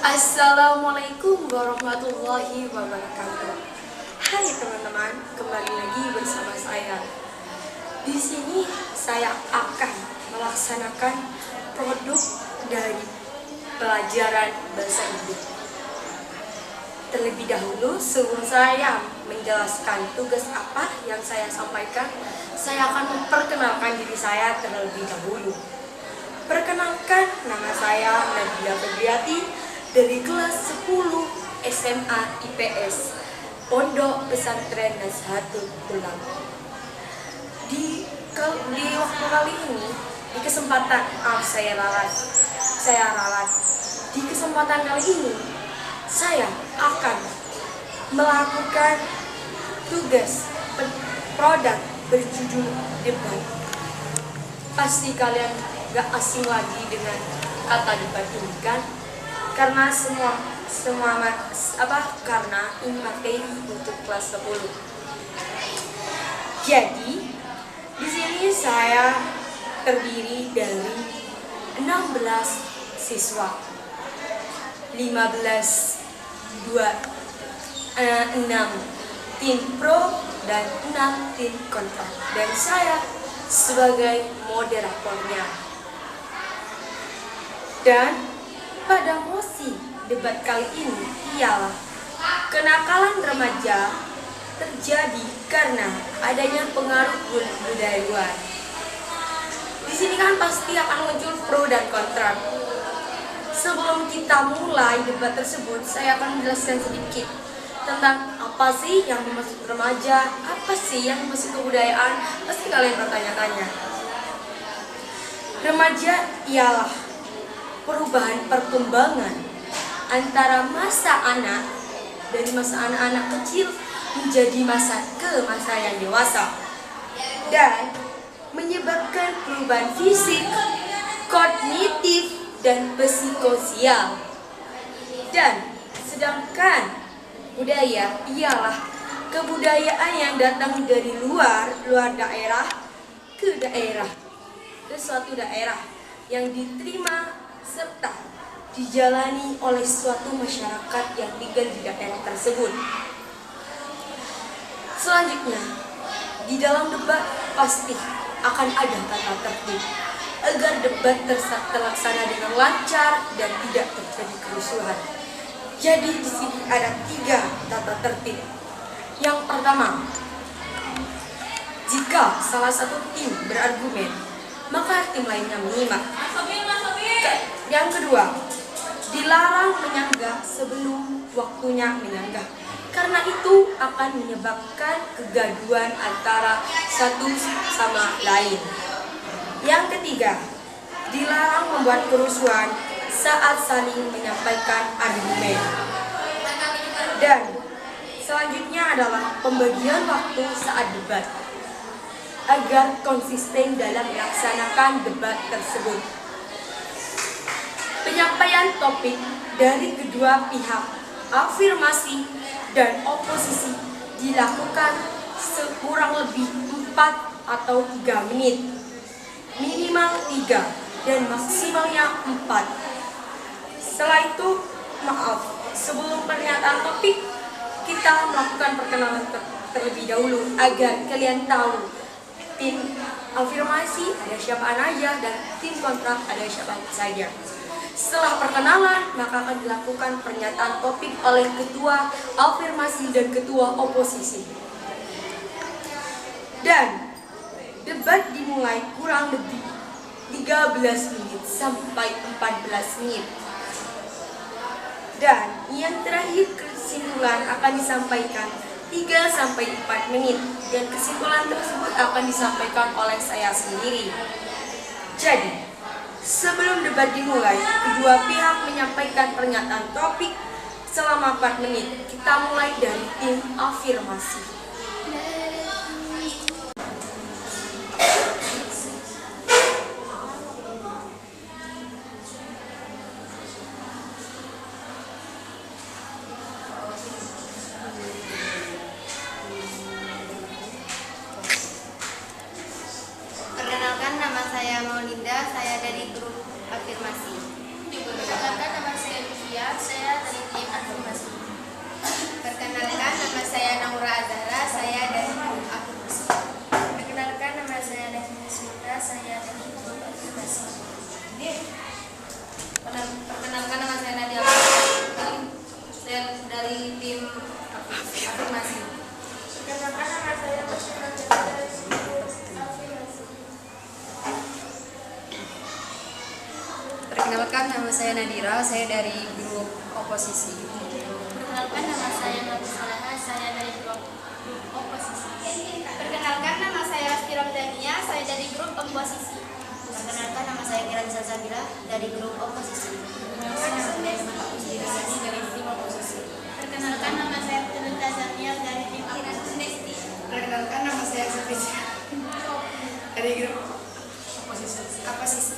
Assalamualaikum warahmatullahi wabarakatuh. Hai teman-teman, kembali lagi bersama saya. Di sini saya akan melaksanakan produk dari pelajaran bahasa Inggris. Terlebih dahulu, sebelum saya menjelaskan tugas apa yang saya sampaikan, saya akan memperkenalkan diri saya terlebih dahulu. Perkenalkan, nama saya Nadia Febriati dari kelas 10 SMA IPS Pondok Pesantren Nazahatul Tulang. Di waktu kali ini, di kesempatan saya ralat. Di kesempatan kali ini, saya akan melakukan tugas produk berjudul debat. Pasti kalian gak asing lagi dengan kata debat ini kan? Karena karena ini materi untuk kelas 10. Jadi di sini saya terdiri dari 16 siswa, 6 tim pro dan 6 tim kontra, dan saya sebagai moderatornya. Dan pada mosi debat kali ini ialah kenakalan remaja terjadi karena adanya pengaruh budaya luar. Di sini kan pasti akan muncul pro dan kontra. Sebelum kita mulai debat tersebut, saya akan menjelaskan sedikit tentang apa sih yang dimaksud remaja, apa sih yang dimaksud kebudayaan. Pasti kalian bertanya-tanya. Remaja ialah perubahan perkembangan antara masa anak dari masa anak-anak kecil menjadi masa yang dewasa, dan menyebabkan perubahan fisik, kognitif, dan psikososial. Dan sedangkan budaya ialah kebudayaan yang datang dari luar daerah ke suatu daerah yang diterima serta dijalani oleh suatu masyarakat yang tinggal di daerah tersebut. Selanjutnya, di dalam debat pasti akan ada tata tertib agar debat terlaksana dengan lancar dan tidak terjadi kerusuhan. Jadi di sini ada 3 tata tertib. Yang pertama, jika salah satu tim berargumen, maka tim lainnya menyimak. Yang kedua, dilarang menyanggah sebelum waktunya menyanggah, karena itu akan menyebabkan kegaduhan antara satu sama lain. Yang ketiga, dilarang membuat kerusuhan saat saling menyampaikan argumen. Dan selanjutnya adalah pembagian waktu saat debat agar konsisten dalam melaksanakan debat tersebut. Penyampaian topik dari kedua pihak, afirmasi dan oposisi, dilakukan sekurang lebih 4 atau 3 menit, minimal 3 dan maksimalnya 4. Setelah itu, sebelum pernyataan topik, kita melakukan perkenalan terlebih dahulu agar kalian tahu tim afirmasi ada siapa aja dan tim kontra ada siapa saja. Setelah perkenalan, maka akan dilakukan pernyataan topik oleh ketua afirmasi dan ketua oposisi. Dan debat dimulai kurang lebih 13 menit sampai 14 menit. Dan yang terakhir, kesimpulan akan disampaikan 3 sampai 4 menit, dan kesimpulan tersebut akan disampaikan oleh saya sendiri. Jadi, sebelum debat dimulai, kedua pihak menyampaikan pernyataan topik selama 4 menit. Kita mulai dari tim afirmasi. Perkenalkan, nama saya Maulinda, saya dari grup afirmasi. Perkenalkan, nama saya Lucia, saya saya Nadira, saya dari grup oposisi. Perkenalkan, nama saya Nabi Salaha, saya dari grup oposisi. Perkenalkan, nama saya Asti Ramdhania, saya dari grup oposisi. Perkenalkan, nama saya Kiran Salsabila dari grup oposisi. Perkenalkan, nama saya Siti dari tim oposisi. Perkenalkan, nama saya Tunta Zamiel dari tim oposisi. Perkenalkan, nama saya Zafisya dari grup oposisi.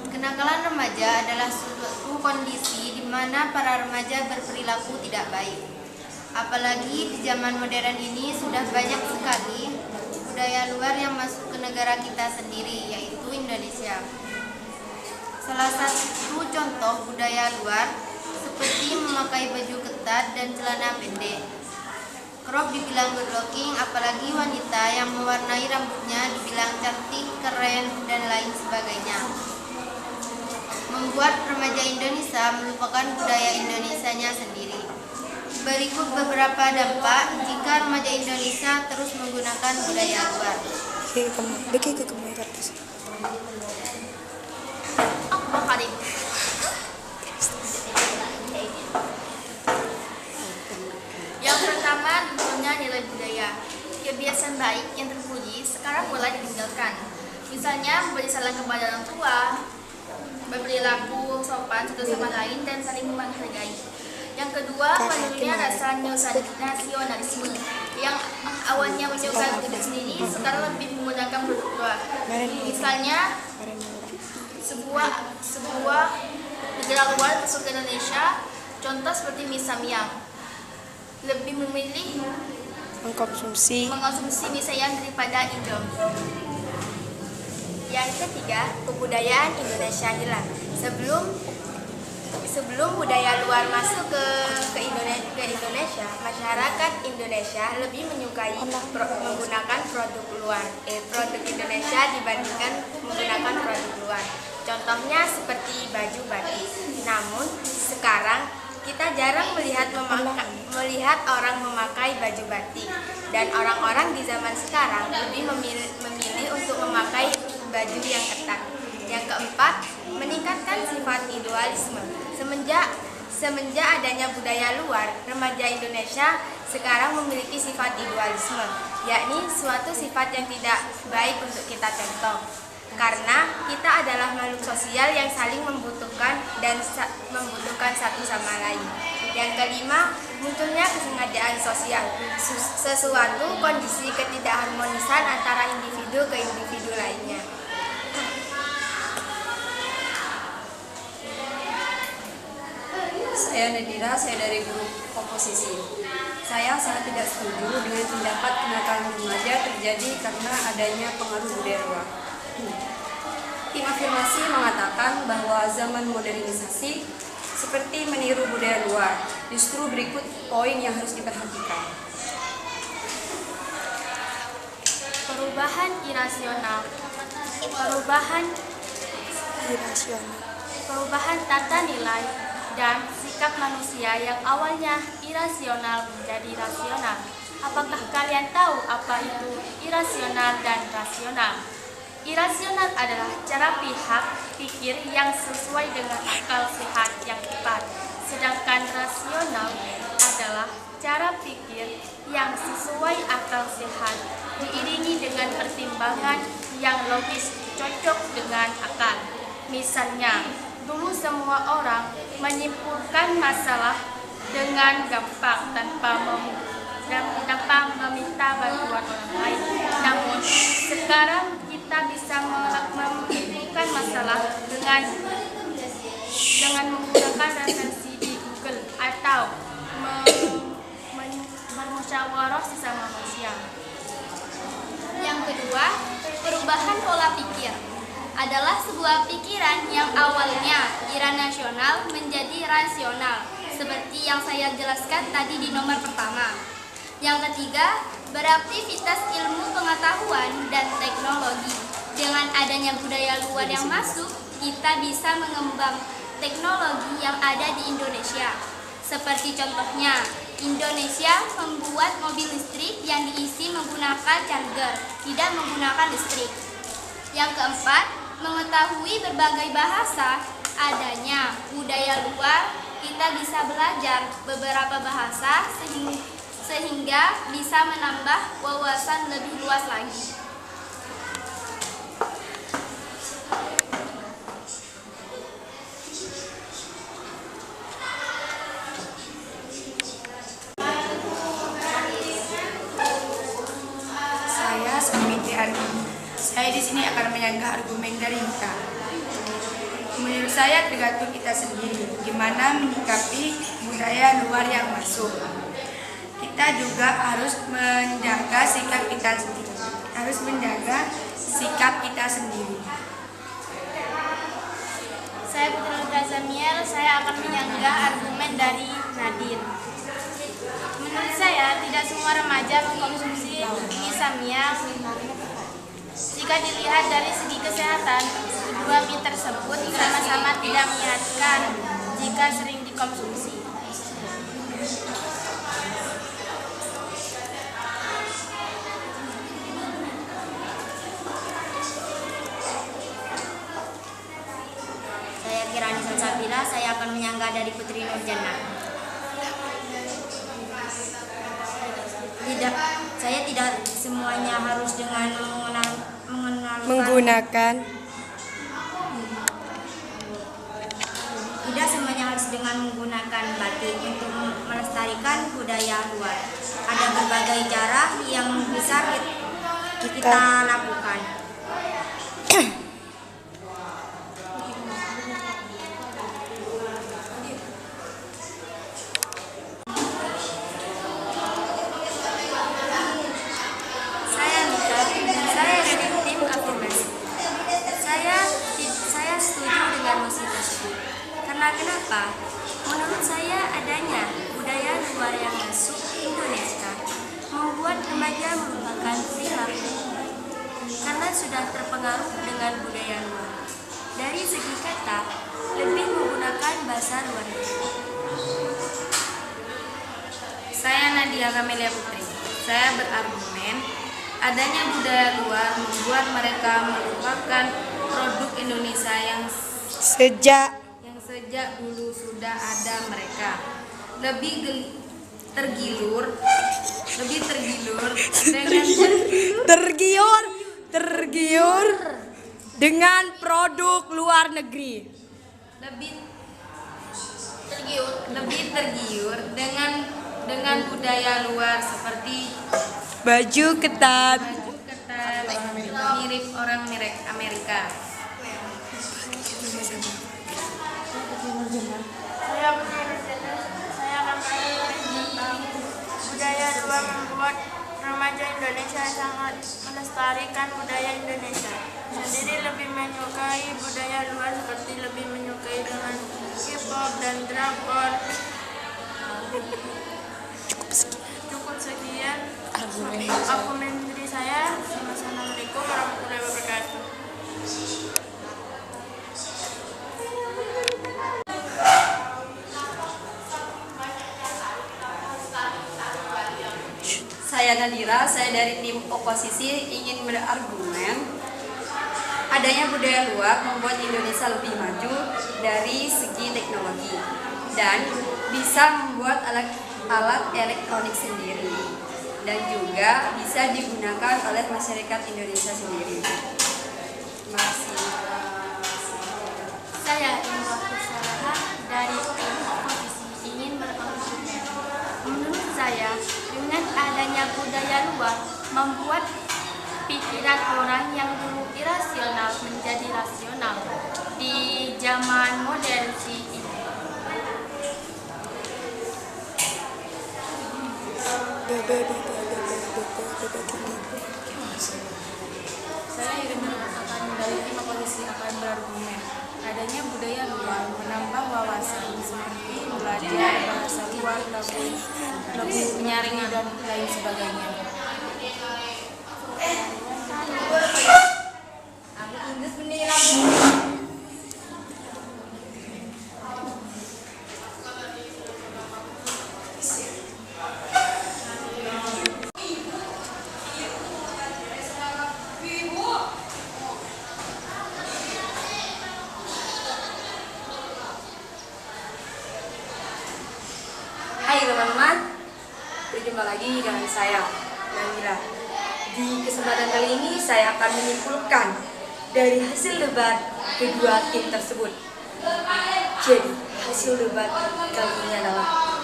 Kenakalan remaja adalah suatu kondisi di mana para remaja berperilaku tidak baik. Apalagi di zaman modern ini sudah banyak sekali budaya luar yang masuk ke negara kita sendiri, yaitu Indonesia. Salah satu contoh budaya luar seperti memakai baju ketat dan celana pendek. Crop dibilang good looking, apalagi wanita yang mewarnai rambutnya dibilang cantik, keren, dan lain sebagainya. Membuat remaja Indonesia melupakan budaya Indonesianya sendiri. Berikut beberapa dampak jika remaja Indonesia terus menggunakan budaya luar. Apa kali? Yang pertama, munculnya nilai budaya. Kebiasaan baik yang terpuji sekarang mulai ditinggalkan. Misalnya memberi salam kepada orang tua, berperilaku sopan satu sama lain, dan saling menghargai. Yang kedua, menurunnya rasa nasionalisme yang awalnya menyukai diri sendiri, sekarang lebih menggunakan produk luar. Misalnya, sebuah negara luar masuk ke Indonesia, contoh seperti mie Samyang, lebih memilih mengkonsumsi mie Samyang daripada Indomie. Yang ketiga, kebudayaan Indonesia hilang. Sebelum budaya luar masuk ke Indonesia, masyarakat Indonesia lebih menyukai menggunakan produk Indonesia dibandingkan menggunakan produk luar. Contohnya seperti baju batik. Namun sekarang kita jarang melihat orang memakai baju batik, dan orang-orang di zaman sekarang lebih memilih untuk memakai baju yang ketat. Yang keempat, meningkatkan sifat individualisme. Semenjak adanya budaya luar, remaja Indonesia sekarang memiliki sifat individualisme, yakni suatu sifat yang tidak baik untuk kita contoh. Karena kita adalah makhluk sosial yang saling membutuhkan dan membutuhkan satu sama lain. Yang kelima, munculnya kesengajaan sosial, sesuatu kondisi ketidakharmonisan antara individu ke individu lainnya. Saya Nadira, saya dari grup oposisi. Saya sangat tidak setuju dengan pendapat kenakalan remaja terjadi karena adanya pengaruh budaya luar. Tim afirmasi mengatakan bahwa zaman modernisasi seperti meniru budaya luar. Justru berikut poin yang harus diperhatikan. Perubahan irasional. Perubahan tata nilai dan sikap manusia yang awalnya irasional menjadi rasional. Apakah kalian tahu apa itu irasional dan rasional? Irasional adalah cara pihak pikir yang sesuai dengan akal sehat yang tepat, sedangkan rasional adalah cara pikir yang sesuai akal sehat diiringi dengan pertimbangan yang logis cocok dengan akal. Misalnya, dulu semua orang menyimpulkan masalah dengan gampang tanpa meminta bantuan orang lain. Namun sekarang kita bisa menyimpulkan masalah dengan menggunakan referensi di Google atau bermusyawarah sesama manusia. Yang kedua, perubahan pola pikir adalah sebuah pikiran yang awalnya irasional menjadi rasional, seperti yang saya jelaskan tadi di nomor pertama. Yang ketiga, beraktivitas ilmu pengetahuan dan teknologi. Dengan adanya budaya luar yang masuk, kita bisa mengembang teknologi yang ada di Indonesia. Seperti contohnya, Indonesia membuat mobil listrik yang diisi menggunakan charger, tidak menggunakan listrik. Yang keempat, mengetahui berbagai bahasa. Adanya budaya luar, kita bisa belajar beberapa bahasa sehingga bisa menambah wawasan lebih luas lagi. Saya Sumiti Ardi. Saya di sini akan menyanggah argumen dari Mita. Menurut saya tergantung kita sendiri gimana menyikapi budaya luar yang masuk. Kita juga harus menjaga sikap kita sendiri. Saya Putri Nurita Zamiel, saya akan menyanggah argumen dari Nadine. Menurut saya, tidak semua remaja mengkonsumsi mie Samyang. Jika dilihat dari segi kesehatan, kedua mie tersebut sama-sama tidak menyehatkan jika sering dikonsumsi. Saya Kirani Salsabila, saya akan menyanggah dari Putri Nurjana. Saya tidak semuanya harus dengan Menggunakan Tidak semuanya harus dengan menggunakan batik untuk melestarikan budaya luar. Ada berbagai cara yang bisa kita lakukan. Saya Mita, saya dari tim afirmasi. Saya setuju dengan mosi tersebut. Karena kenapa? Menurut saya adanya budaya luar yang masuk Indonesia membuat remaja melupakan perilaku karena sudah terpengaruh dengan budaya luar. Dari segi kata, lebih menggunakan bahasa luar negeri. Saya Nadia Kamelia Putri. Saya berargumen adanya budaya luar membuat mereka melupakan produk Indonesia yang sejak dulu sudah ada mereka. Lebih tergiur dengan produk luar negeri. lebih tergiur dengan budaya luar seperti Baju ketat. mirip orang Amerika. Saya Putri Nurjana, saya akan tentang budaya luar membuat remaja Indonesia sangat melestarikan budaya Indonesia. Sendiri lebih menyukai budaya luar seperti lebih menyukai dengan K-pop dan drakor. Cukup sekian argumen dari saya. Assalamualaikum warahmatullahi wabarakatuh. Saya Nadira, saya dari tim oposisi ingin berargumen adanya budaya luar membuat Indonesia lebih maju dari segi teknologi dan bisa membuat alat elektronik sendiri dan juga bisa digunakan oleh masyarakat Indonesia sendiri. Terima kasih. Saya Indra Kusalaha dari tim oposisi ingin berargumen. Menurut saya, dengan adanya budaya luar membuat pikiran orang yang dulu irasional menjadi rasional di zaman modern ini. Saya Irma akan dari tim oposisi akan berargumen adanya budaya luar menambah wawasan seperti belajar bahasa luar, lebih penyaringan dan lain sebagainya. Hai teman-teman, berjumpa lagi dengan saya, Nabila. Di kesempatan kali ini saya akan menyimpulkan dari hasil debat kedua tim tersebut. Jadi, hasil debat kali ini adalah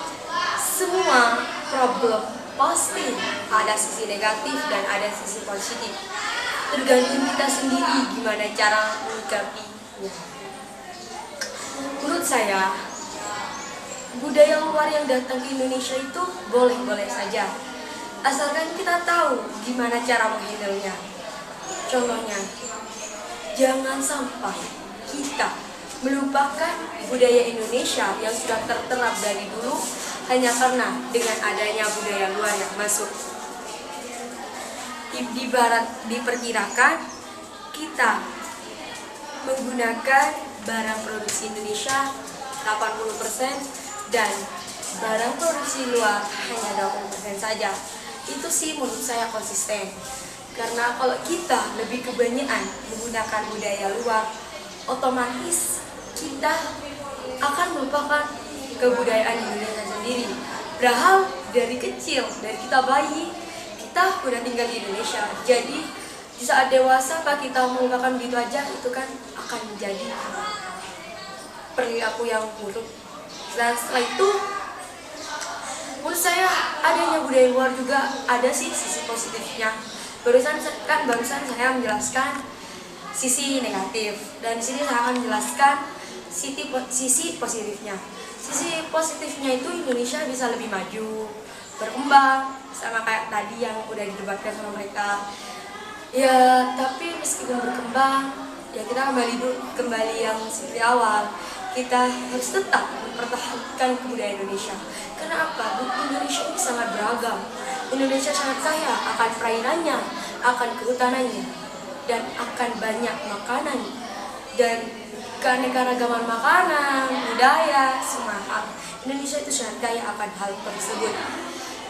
semua problem pasti ada sisi negatif dan ada sisi positif. Tergantung kita sendiri gimana cara menyikapinya. Menurut saya, budaya luar yang datang ke Indonesia itu boleh-boleh saja, asalkan kita tahu gimana cara menghandle-nya. Contohnya, jangan sampai kita melupakan budaya Indonesia yang sudah terterap dari dulu hanya karena dengan adanya budaya luar yang masuk. Diperkirakan kita menggunakan barang produksi Indonesia 80% dan barang produksi luar hanya 20% saja. Itu sih menurut saya konsisten. Karena kalau kita lebih kebanyakan menggunakan budaya luar, otomatis kita akan melupakan kebudayaan Indonesia sendiri. Padahal dari kecil, dari kita bayi, kita udah tinggal di Indonesia. Jadi di saat dewasa apa kita melupakan begitu aja, itu kan akan menjadi perilaku yang buruk. Dan setelah itu, menurut saya adanya budaya luar juga ada sih sisi positifnya. Barusan saya menjelaskan sisi negatif, dan di sini saya akan menjelaskan sisi positifnya. Sisi positifnya itu Indonesia bisa lebih maju, berkembang, sama kayak tadi yang udah didebatkan sama mereka. Ya, tapi meskipun berkembang, ya kita kembali yang seperti awal. Kita harus tetap mempertahankan kebudayaan Indonesia. Karena apa? Indonesia ini sangat beragam. Indonesia sangat kaya akan perairannya, akan kehutanannya, dan akan banyak makanan dan keanekaragaman makanan, budaya, semua hal. Indonesia itu sangat kaya akan hal tersebut.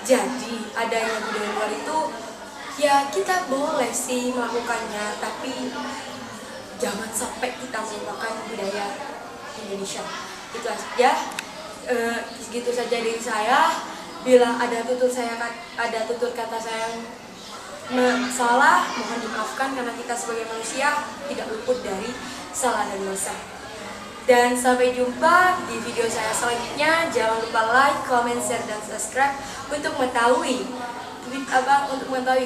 Jadi adanya budaya luar itu, ya kita boleh sih melakukannya, tapi jangan sampai kita melupakan budaya Indonesia. Itu aja, segitu saja dari saya. Bila ada tutur kata saya yang salah, mohon dimaafkan karena kita sebagai manusia tidak luput dari salah dan dosa. Dan sampai jumpa di video saya selanjutnya. Jangan lupa like, comment, share, dan subscribe untuk mengetahui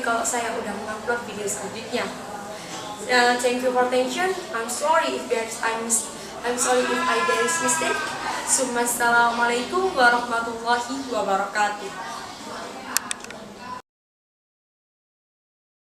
kalau saya udah mengupload video selanjutnya. Thank you for attention. I'm sorry if there is mistake. Assalamualaikum warahmatullahi wabarakatuh.